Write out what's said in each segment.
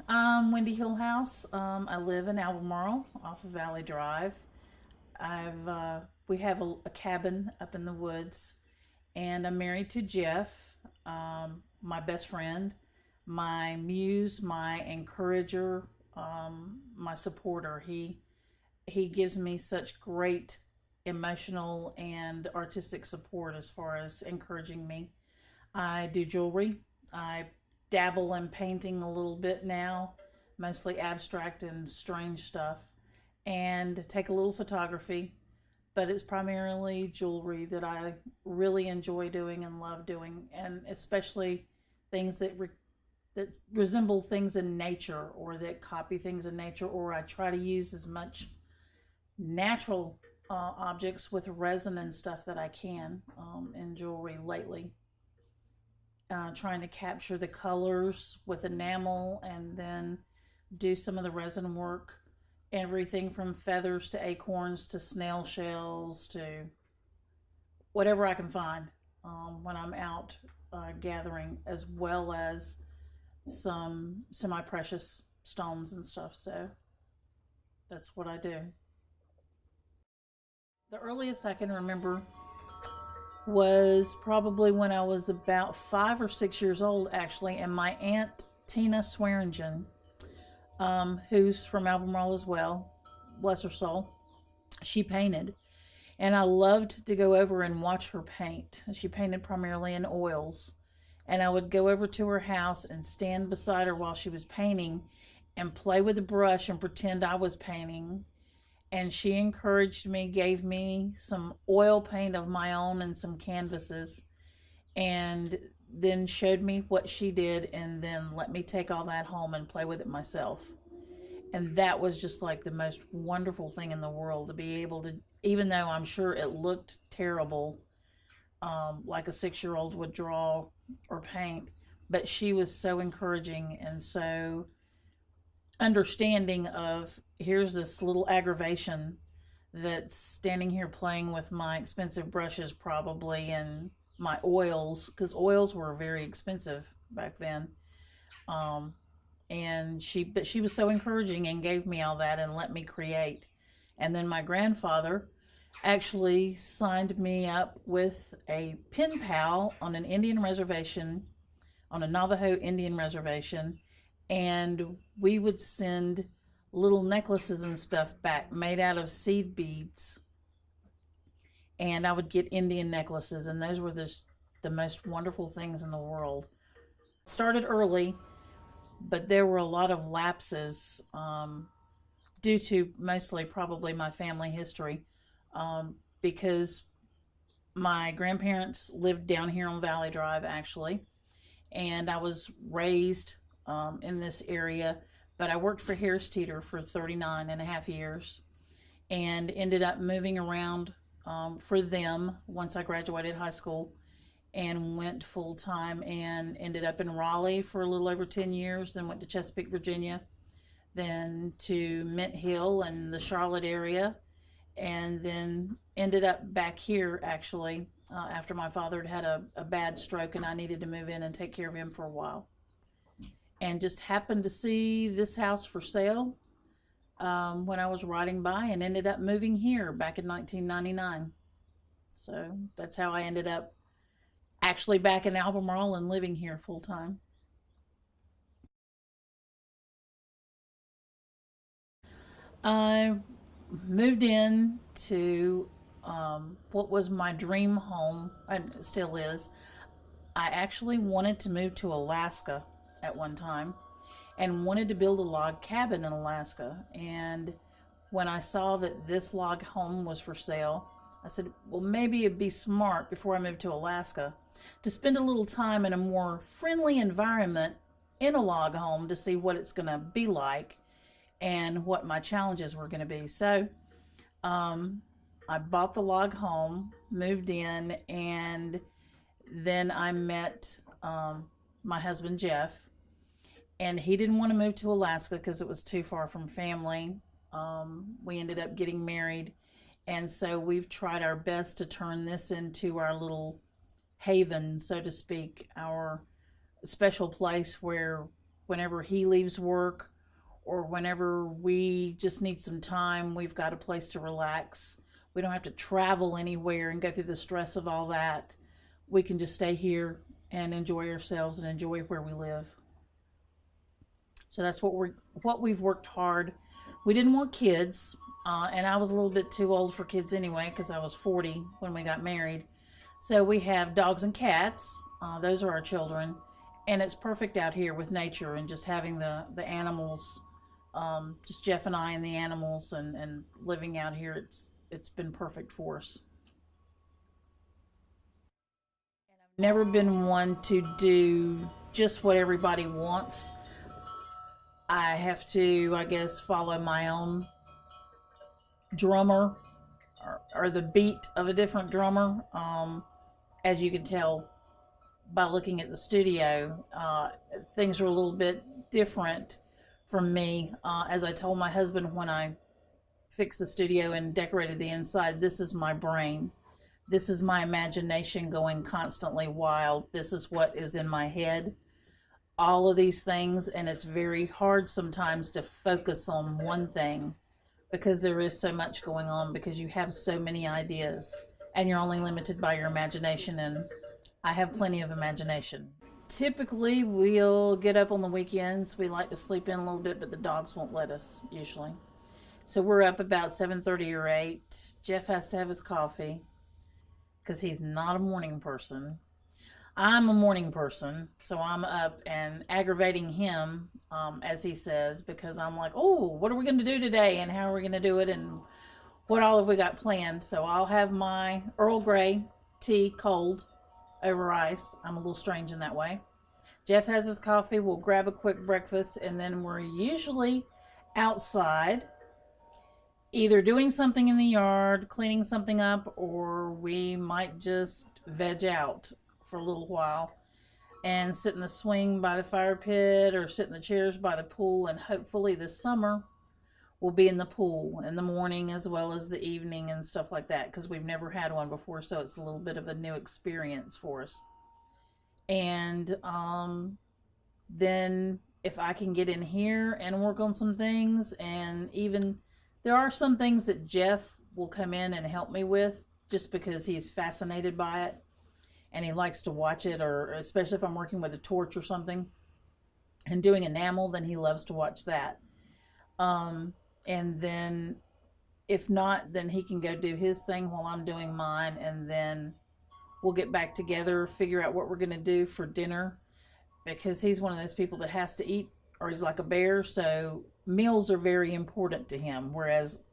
I'm Wendy Hillhouse. I live in Albemarle off of Valley Drive. We have a cabin up in the woods, and I'm married to Jeff, my best friend, my muse, my encourager, my supporter. He gives me such great emotional and artistic support as far as encouraging me. I do jewelry. I dabble in painting a little bit now, mostly abstract and strange stuff, and take a little photography, but it's primarily jewelry that I really enjoy doing and love doing, and especially things that resemble things in nature or that copy things in nature, or I try to use as much natural objects with resin and stuff that I can in jewelry lately. Trying to capture the colors with enamel and then do some of the resin work. Everything from feathers to acorns to snail shells to whatever I can find when I'm out gathering, as well as some semi precious stones and stuff. So that's what I do. The earliest I can remember was probably when I was about 5 or 6 years old, actually, and my aunt Tina Swearingen, who's from Albemarle as well, bless her soul, she painted, and I loved to go over and watch her paint. She painted primarily in oils, and I would go over to her house and stand beside her while she was painting and play with the brush and pretend I was painting. And she encouraged me, gave me some oil paint of my own and some canvases, and then showed me what she did, and then let me take all that home and play with it myself. And that was just like the most wonderful thing in the world, to be able to, even though I'm sure it looked terrible, like a 6-year-old would draw or paint, but she was so encouraging and so understanding of, here's this little aggravation that's standing here playing with my expensive brushes probably, and my oils, because oils were very expensive back then. But she was so encouraging and gave me all that and let me create. And then my grandfather actually signed me up with a pen pal on an Indian reservation, on a Navajo Indian reservation, and we would send little necklaces and stuff back made out of seed beads, and I would get Indian necklaces, and those were the most wonderful things in the world. Started early, but there were a lot of lapses, due to mostly probably my family history, because my grandparents lived down here on Valley Drive, actually, and I was raised in this area, but I worked for Harris Teeter for 39 and a half years and ended up moving around for them once I graduated high school, and went full time and ended up in Raleigh for a little over 10 years, then went to Chesapeake, Virginia, then to Mint Hill and the Charlotte area, and then ended up back here actually after my father had a bad stroke and I needed to move in and take care of him for a while. And just happened to see this house for sale when I was riding by, and ended up moving here back in 1999. So that's how I ended up actually back in Albemarle and living here full time. I moved in to what was my dream home, and it still is. I actually wanted to move to Alaska at one time and wanted to build a log cabin in Alaska. And when I saw that this log home was for sale, I said, well, maybe it'd be smart before I moved to Alaska to spend a little time in a more friendly environment in a log home to see what it's going to be like and what my challenges were going to be. So I bought the log home, moved in, and then I met my husband, Jeff, and he didn't want to move to Alaska because it was too far from family. We ended up getting married, and so we've tried our best to turn this into our little haven, so to speak, our special place where whenever he leaves work or whenever we just need some time, we've got a place to relax. We don't have to travel anywhere and go through the stress of all that. We can just stay here and enjoy ourselves and enjoy where we live. So that's what we've worked hard. We didn't want kids, and I was a little bit too old for kids anyway because I was 40 when we got married. So we have dogs and cats. Those are our children, and it's perfect out here with nature and just having the animals. Just Jeff and I and the animals and living out here. It's been perfect for us. Never been one to do just what everybody wants. I have to, I guess, follow my own drummer or the beat of a different drummer. As you can tell by looking at the studio, things are a little bit different from me. As I told my husband when I fixed the studio and decorated the inside, this is my brain. This is my imagination going constantly wild. This is what is in my head. All of these things, and it's very hard sometimes to focus on one thing because there is so much going on, because you have so many ideas and you're only limited by your imagination, and I have plenty of imagination. Typically, we'll get up on the weekends. We like to sleep in a little bit, but the dogs won't let us usually. So we're up about 7:30 or 8. Jeff has to have his coffee because he's not a morning person. I'm a morning person, so I'm up and aggravating him, as he says, because I'm like, oh, what are we going to do today, and how are we going to do it, and what all have we got planned? So I'll have my Earl Grey tea cold over ice. I'm a little strange in that way. Jeff has his coffee. We'll grab a quick breakfast, and then we're usually outside, either doing something in the yard, cleaning something up, or we might just veg out for a little while and sit in the swing by the fire pit or sit in the chairs by the pool. And hopefully this summer we'll be in the pool in the morning as well as the evening and stuff like that, because we've never had one before, so it's a little bit of a new experience for us. And then if I can get in here and work on some things, and even there are some things that Jeff will come in and help me with just because he's fascinated by it and he likes to watch it, or especially if I'm working with a torch or something and doing enamel, then he loves to watch that. And then if not, then he can go do his thing while I'm doing mine, and then we'll get back together, figure out what we're going to do for dinner, because he's one of those people that has to eat, or he's like a bear, so meals are very important to him, whereas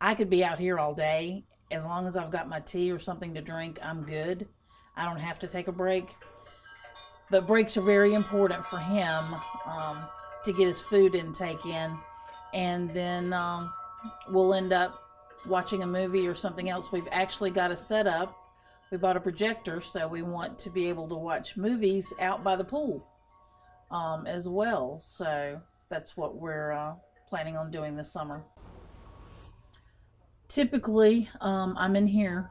I could be out here all day. As long as I've got my tea or something to drink, I'm good. I don't have to take a break. But breaks are very important for him, to get his food intake in. And then we'll end up watching a movie or something else. We've actually got a setup. We bought a projector, so we want to be able to watch movies out by the pool as well. So that's what we're planning on doing this summer. Typically, I'm in here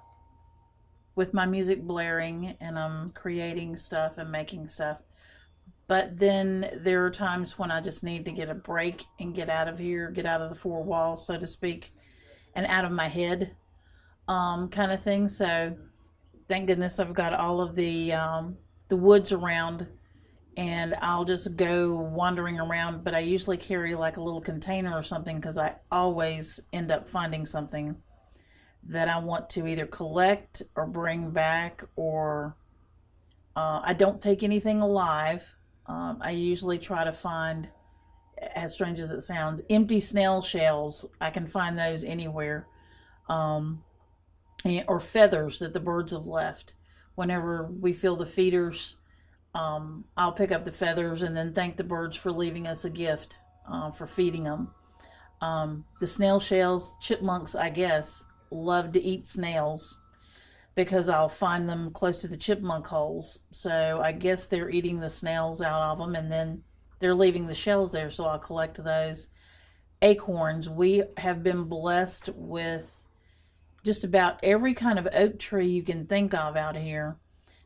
with my music blaring and I'm creating stuff and making stuff. But then there are times when I just need to get a break and get out of here, get out of the four walls, so to speak, and out of my head, kind of thing. So thank goodness I've got all of the woods around, and I'll just go wandering around. But I usually carry like a little container or something, because I always end up finding something that I want to either collect or bring back, or I don't take anything alive. I usually try to find, as strange as it sounds, empty snail shells. I can find those anywhere. Or feathers that the birds have left. Whenever we fill the feeders, I'll pick up the feathers and then thank the birds for leaving us a gift, for feeding them. The snail shells, chipmunks, I guess, love to eat snails, because I'll find them close to the chipmunk holes. So I guess they're eating the snails out of them, and then they're leaving the shells there, so I'll collect those. Acorns, we have been blessed with just about every kind of oak tree you can think of out here.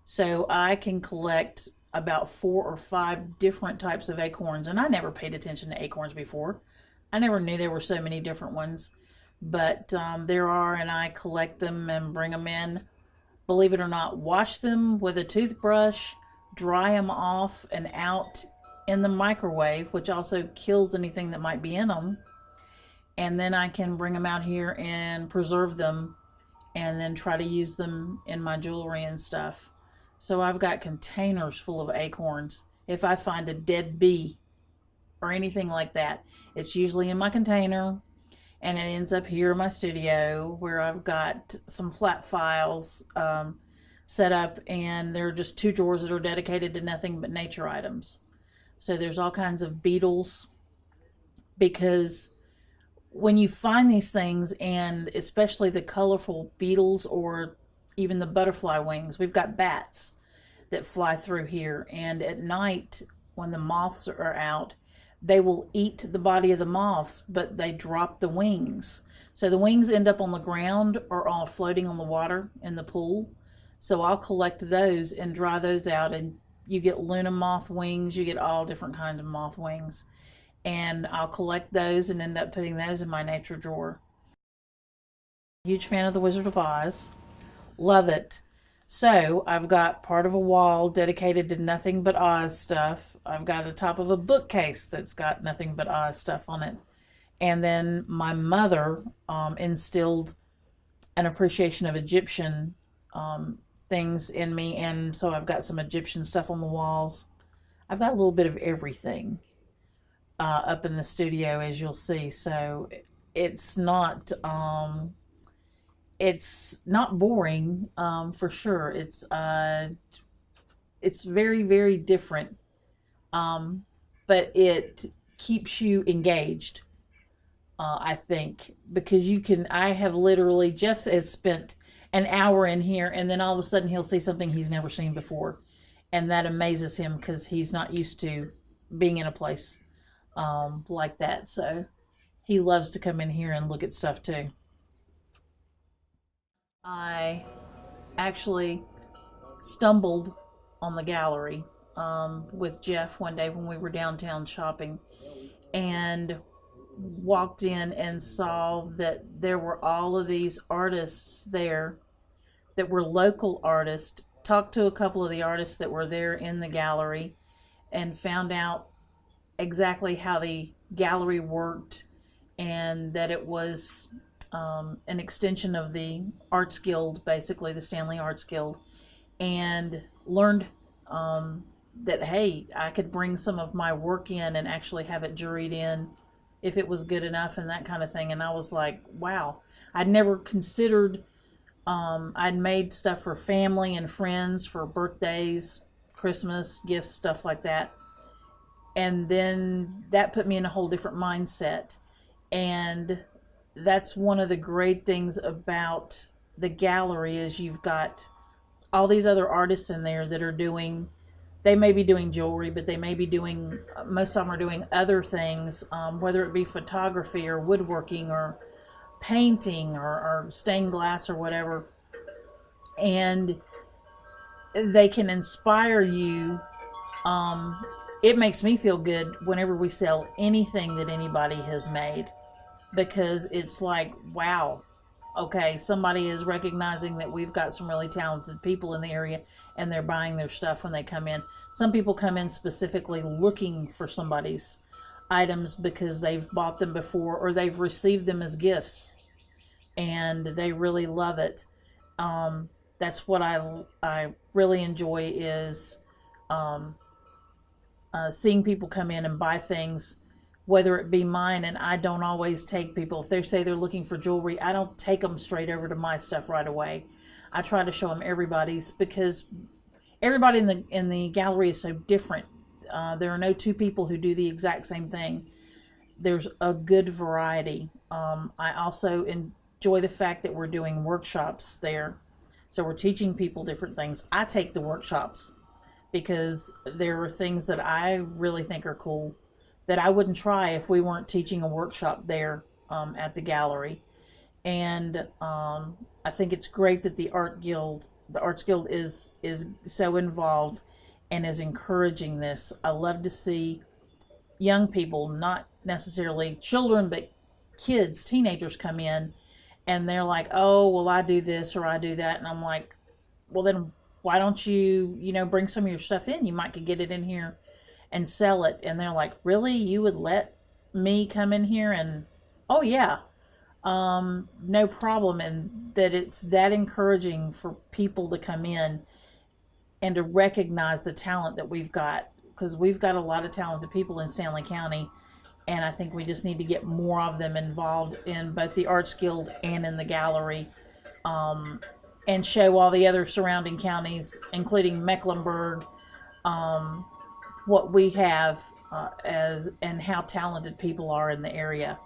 So I can collect about 4 or 5 different types of acorns, and I never paid attention to acorns before. I never knew there were so many different ones, but there are, and I collect them and bring them in. Believe it or not, wash them with a toothbrush, dry them off and out in the microwave, which also kills anything that might be in them. And then I can bring them out here and preserve them and then try to use them in my jewelry and stuff. So I've got containers full of acorns. If I find a dead bee or anything like that, it's usually in my container, and it ends up here in my studio where I've got some flat files set up, and there are just 2 drawers that are dedicated to nothing but nature items. So there's all kinds of beetles, because when you find these things, and especially the colorful beetles or even the butterfly wings, we've got bats that fly through here, and at night when the moths are out, they will eat the body of the moths, but they drop the wings. So the wings end up on the ground or all floating on the water in the pool. So I'll collect those and dry those out, and you get Luna moth wings, you get all different kinds of moth wings. And I'll collect those and end up putting those in my nature drawer. Huge fan of The Wizard of Oz. Love it. So I've got part of a wall dedicated to nothing but Oz stuff. I've got the top of a bookcase that's got nothing but Oz stuff on it. And then my mother instilled an appreciation of Egyptian things in me. And so I've got some Egyptian stuff on the walls. I've got a little bit of everything up in the studio, as you'll see. So it's not boring, for sure. It's very, very different, but it keeps you engaged, I think, because I have literally, Jeff has spent an hour in here, and then all of a sudden he'll see something he's never seen before, and that amazes him because he's not used to being in a place like that. So he loves to come in here and look at stuff too. I actually stumbled on the gallery with Jeff one day when we were downtown shopping, and walked in and saw that there were all of these artists there that were local artists. Talked to a couple of the artists that were there in the gallery and found out exactly how the gallery worked, and that it was an extension of the Arts Guild, basically the Stanley Arts Guild, and learned that, hey, I could bring some of my work in and actually have it juried in if it was good enough and that kind of thing. And I was like, wow, I'd never considered, I'd made stuff for family and friends for birthdays, Christmas, gifts, stuff like that. And then that put me in a whole different mindset. And that's one of the great things about the gallery, is you've got all these other artists in there that are doing, they may be doing jewelry, but they may be doing, most of them are doing other things, whether it be photography or woodworking or painting or stained glass or whatever. And they can inspire you. It makes me feel good whenever we sell anything that anybody has made, because it's like, wow, okay, somebody is recognizing that we've got some really talented people in the area, and they're buying their stuff when they come in. Some people come in specifically looking for somebody's items because they've bought them before or they've received them as gifts, and they really love it. That's what I really enjoy, is seeing people come in and buy things, whether it be mine. And I don't always take people, if they say they're looking for jewelry, I don't take them straight over to my stuff right away. I try to show them everybody's, because everybody in the gallery is so different. There are no 2 people who do the exact same thing. There's a good variety. I also enjoy the fact that we're doing workshops there. So we're teaching people different things. I take the workshops because there are things that I really think are cool that I wouldn't try if we weren't teaching a workshop there at the gallery. And I think it's great that the Arts Guild is so involved and is encouraging this. I love to see young people, not necessarily children, but kids, teenagers come in and they're like, oh, well, I do this or I do that. And I'm like, well, then why don't you, bring some of your stuff in? You might could get it in here and sell it. And they're like, really? You would let me come in here? And, oh, yeah, no problem. And that it's that encouraging for people to come in and to recognize the talent that we've got, because we've got a lot of talented people in Stanley County, and I think we just need to get more of them involved in both the Arts Guild and in the gallery, and show all the other surrounding counties, including Mecklenburg, what we have and how talented people are in the area,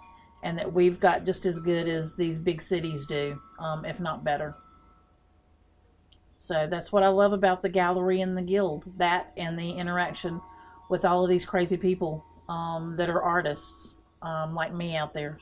and that we've got just as good as these big cities do, if not better. So that's what I love about the gallery and the guild, that and the interaction with all of these crazy people that are artists like me out there.